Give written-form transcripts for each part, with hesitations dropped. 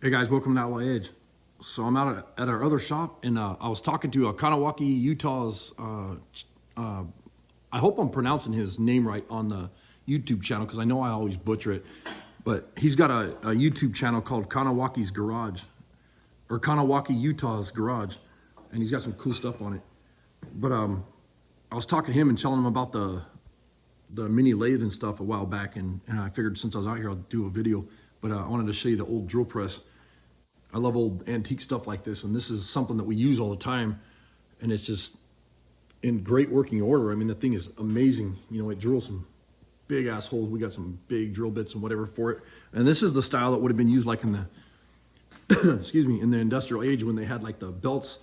Hey guys, welcome to Outlaw Edge. So I'm out at our other shop, and I was talking to Kanawaki, Utah's. I hope I'm pronouncing his name right on the YouTube channel because I know I always butcher it. But he's got a YouTube channel called Kanawaki's Garage, or Kanawaki, Utah's Garage, and he's got some cool stuff on it. But I was talking to him and telling him about the mini lathe and stuff a while back, and I figured since I was out here I'll do a video. But I wanted to show you the old drill press. I love old antique stuff like this, and this is something that we use all the time, and it's just in great working order. I mean, the thing is amazing. You know, it drills some big ass holes. We got some big drill bits and whatever for it. And this is the style that would have been used like in the, excuse me, in the industrial age when they had like the belts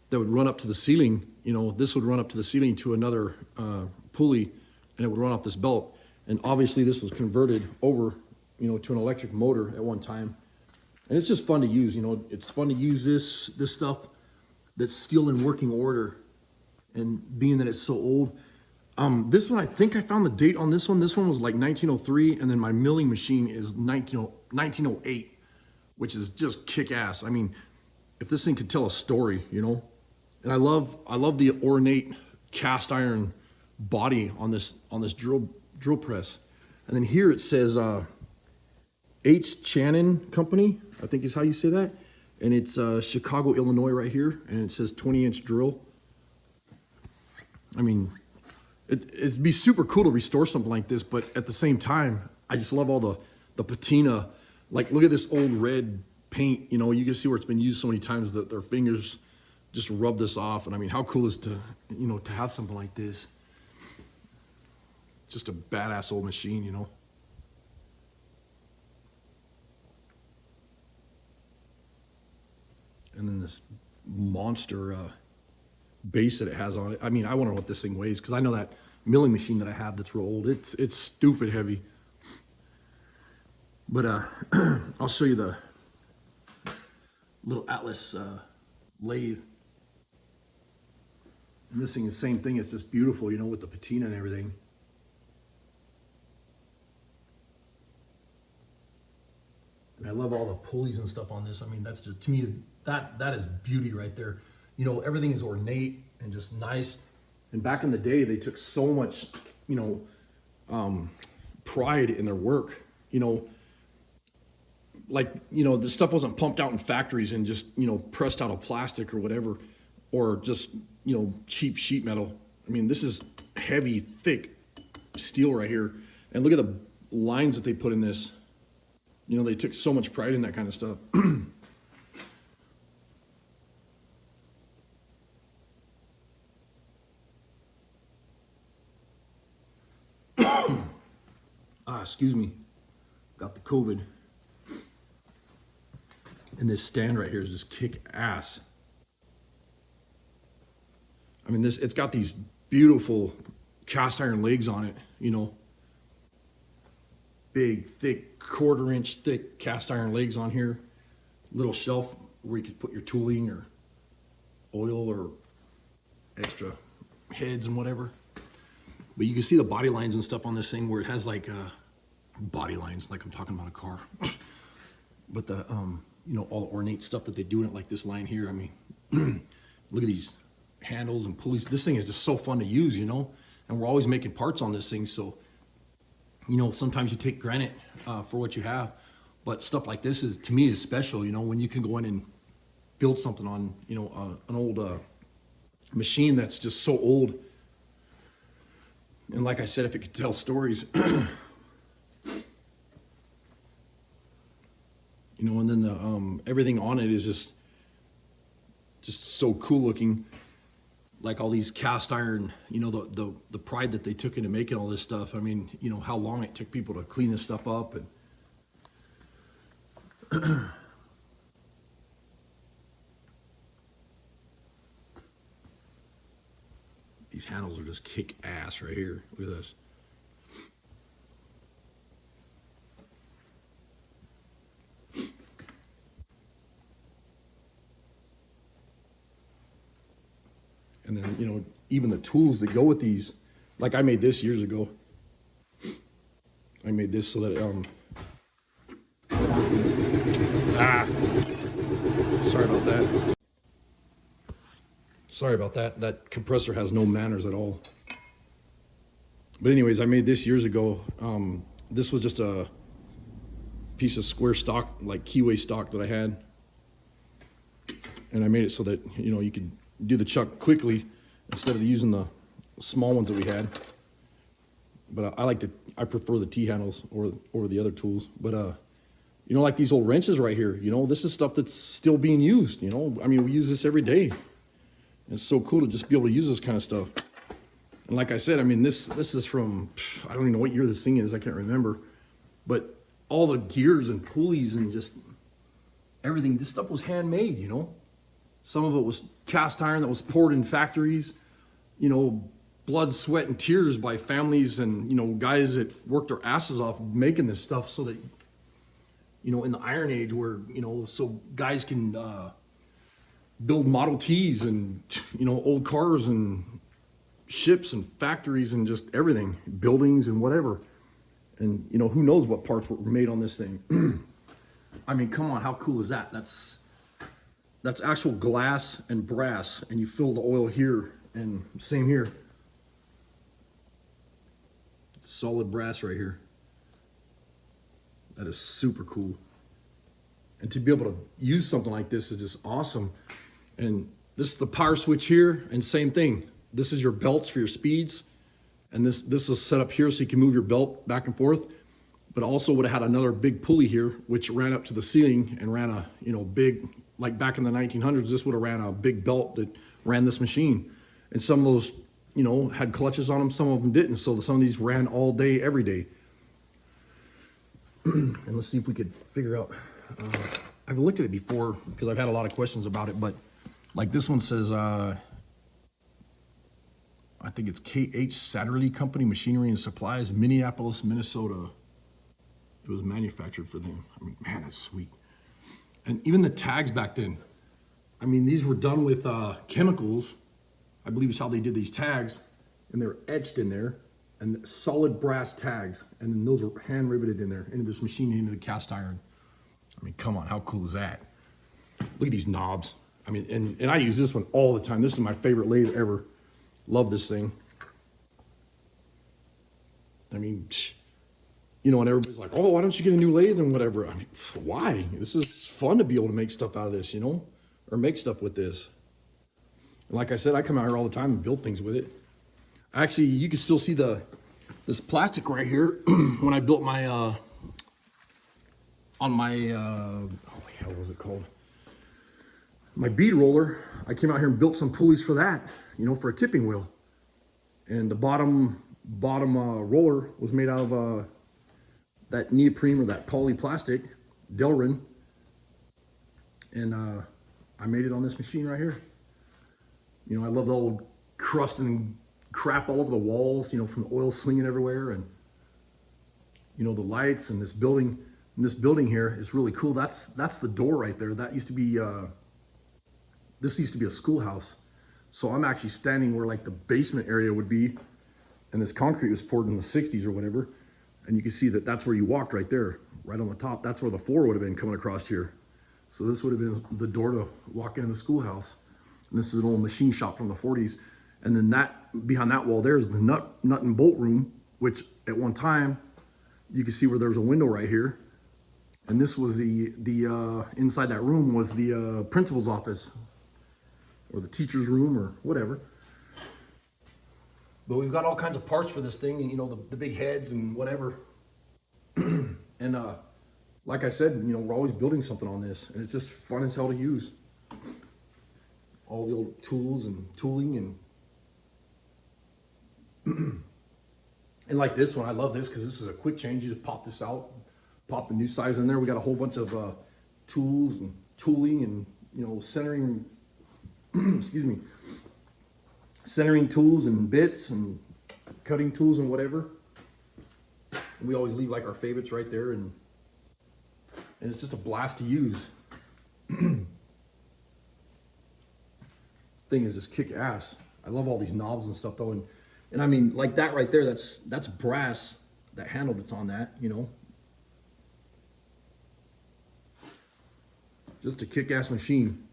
that would run up to the ceiling. You know, this would run up to the ceiling to another pulley, and it would run off this belt. And obviously this was converted over, you know, to an electric motor at one time. And it's just fun to use, you know, it's fun to use this stuff that's still in working order. And being that it's so old, this one, I think I found the date on this one. This one was like 1903, and then my milling machine is 1908, which is just kick ass. I mean, if this thing could tell a story, you know. And I love the ornate cast iron body on this drill press. And then here it says H. Channon Company, I think is how you say that. And it's Chicago, Illinois right here. And it says 20-inch drill. I mean, it'd be super cool to restore something like this, but at the same time, I just love all the patina. Like, look at this old red paint. You know, you can see where it's been used so many times that their fingers just rub this off. And I mean, how cool is to, you know, to have something like this? Just a badass old machine, you know. And then this monster base that it has on it. I mean, I wonder what this thing weighs, because I know that milling machine that I have that's real old, it's stupid heavy. But I'll show you the little Atlas lathe. And this thing is the same thing. It's just beautiful, you know, with the patina and everything. And I love all the pulleys and stuff on this. I mean, that's just, to me, that is beauty right there. You know, everything is ornate and just nice. And back in the day, they took so much, you know, pride in their work. You know, like, you know, the stuff wasn't pumped out in factories and just, you know, pressed out of plastic or whatever, or just, you know, cheap sheet metal. I mean, this is heavy, thick steel right here. And look at the lines that they put in this. You know, they took so much pride in that kind of stuff. Excuse me, got the COVID. And this stand right here is just kick ass. I mean, it's got these beautiful cast iron legs on it, you know. Big, thick, quarter-inch thick cast iron legs on here. Little shelf where you could put your tooling or oil or extra heads and whatever. But you can see the body lines and stuff on this thing where it has like body lines, like I'm talking about a car. But the, you know, all the ornate stuff that they do in it, like this line here. I mean, look at these handles and pulleys. This thing is just so fun to use, you know. And we're always making parts on this thing, so, you know, sometimes you take granted for what you have. But stuff like this is, to me, is special, you know, when you can go in and build something on, you know, an old machine that's just so old. And like I said, if it could tell stories, you know, and then the everything on it is just so cool looking. Like all these cast iron, you know, the pride that they took into making all this stuff. I mean, you know, how long it took people to clean this stuff up. And these handles are just kick ass right here. Look at this. And then, you know, even the tools that go with these, like I made this years ago. I made this so that Sorry about that. That compressor has no manners at all. But anyways, I made this years ago. This was just a piece of square stock, like keyway stock that I had. And I made it so that, you know, you could do the chuck quickly instead of using the small ones that we had. But I prefer the T-handles or the other tools. But, you know, like these old wrenches right here, you know, this is stuff that's still being used, you know. I mean, we use this every day. It's so cool to just be able to use this kind of stuff. And like I said, I mean, this is from, I don't even know what year this thing is, I can't remember. But all the gears and pulleys and just everything, this stuff was handmade, you know. Some of it was cast iron that was poured in factories, you know, blood, sweat, and tears by families and, you know, guys that worked their asses off making this stuff so that, you know, in the Iron Age where, you know, so guys can build Model Ts and, you know, old cars and ships and factories and just everything, buildings and whatever. And, you know, who knows what parts were made on this thing. I mean, come on, how cool is that? That's actual glass and brass, and you fill the oil here, and same here. Solid brass right here. That is super cool. And to be able to use something like this is just awesome. And this is the power switch here, and same thing. This is your belts for your speeds. And this is set up here so you can move your belt back and forth. But also would have had another big pulley here, which ran up to the ceiling and ran a, you know, big, like back in the 1900s, this would have ran a big belt that ran this machine. And some of those, you know, had clutches on them, some of them didn't. So some of these ran all day, every day. And let's see if we could figure out, I've looked at it before because I've had a lot of questions about it, but like this one says, I think it's KH Satterley Company Machinery and Supplies, Minneapolis, Minnesota. It was manufactured for them. I mean, man, that's sweet. And even the tags back then, I mean, these were done with chemicals. I believe is how they did these tags, and they're etched in there, and solid brass tags, and then those are hand riveted in there into this machine, into the cast iron. I mean, come on, how cool is that? Look at these knobs. I mean, and I use this one all the time. This is my favorite lathe ever. Love this thing. I mean, you know, and everybody's like, oh, why don't you get a new lathe and whatever? I mean, why? This is fun to be able to make stuff out of this, you know, or make stuff with this. And like I said, I come out here all the time and build things with it. Actually, you can still see this plastic right here when I built my, on my, what was it called? My bead roller. I came out here and built some pulleys for that, you know, for a tipping wheel. And the bottom roller was made out of that neoprene or that poly plastic, Delrin. And I made it on this machine right here. You know, I love the old crust and crap all over the walls, you know, from the oil slinging everywhere, and you know, the lights and this building. And this building here is really cool. That's the door right there. That used to be this used to be a schoolhouse. So I'm actually standing where like the basement area would be, and this concrete was poured in the 60s or whatever. And you can see that that's where you walked right there, right on the top. That's where the floor would have been coming across here. So this would have been the door to walk into the schoolhouse. And this is an old machine shop from the 40s. And then that behind that wall there is the nut and bolt room, which at one time you can see where there was a window right here. And this was the inside that room was the principal's office, or the teacher's room, or whatever. But we've got all kinds of parts for this thing, you know, the big heads and whatever. And like I said, you know, we're always building something on this, and it's just fun as hell to use. All the old tools and tooling and and like this one, I love this because this is a quick change. You just pop this out, pop the new size in there. We got a whole bunch of tools and tooling and, you know, centering, excuse me, centering tools and bits and cutting tools and whatever. And we always leave like our favorites right there, and it's just a blast to use. Thing is just kick ass. I love all these knobs and stuff though, and I mean, like that right there, that's brass, that handle that's on that, you know. Just a kick ass machine.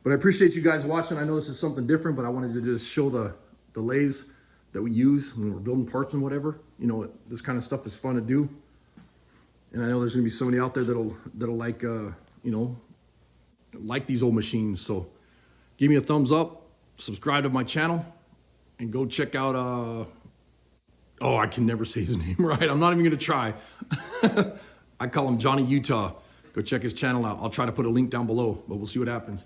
But I appreciate you guys watching. I know this is something different, but I wanted to just show the lathes that we use when we're building parts and whatever. You know, this kind of stuff is fun to do. And I know there's gonna be somebody out there that'll like, you know, like these old machines. So give me a thumbs up, subscribe to my channel, and go check out, oh, I can never say his name right. I'm not even gonna try. I call him Johnny Utah. Go check his channel out. I'll try to put a link down below, but we'll see what happens.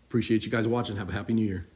Appreciate you guys watching. Have a happy new year.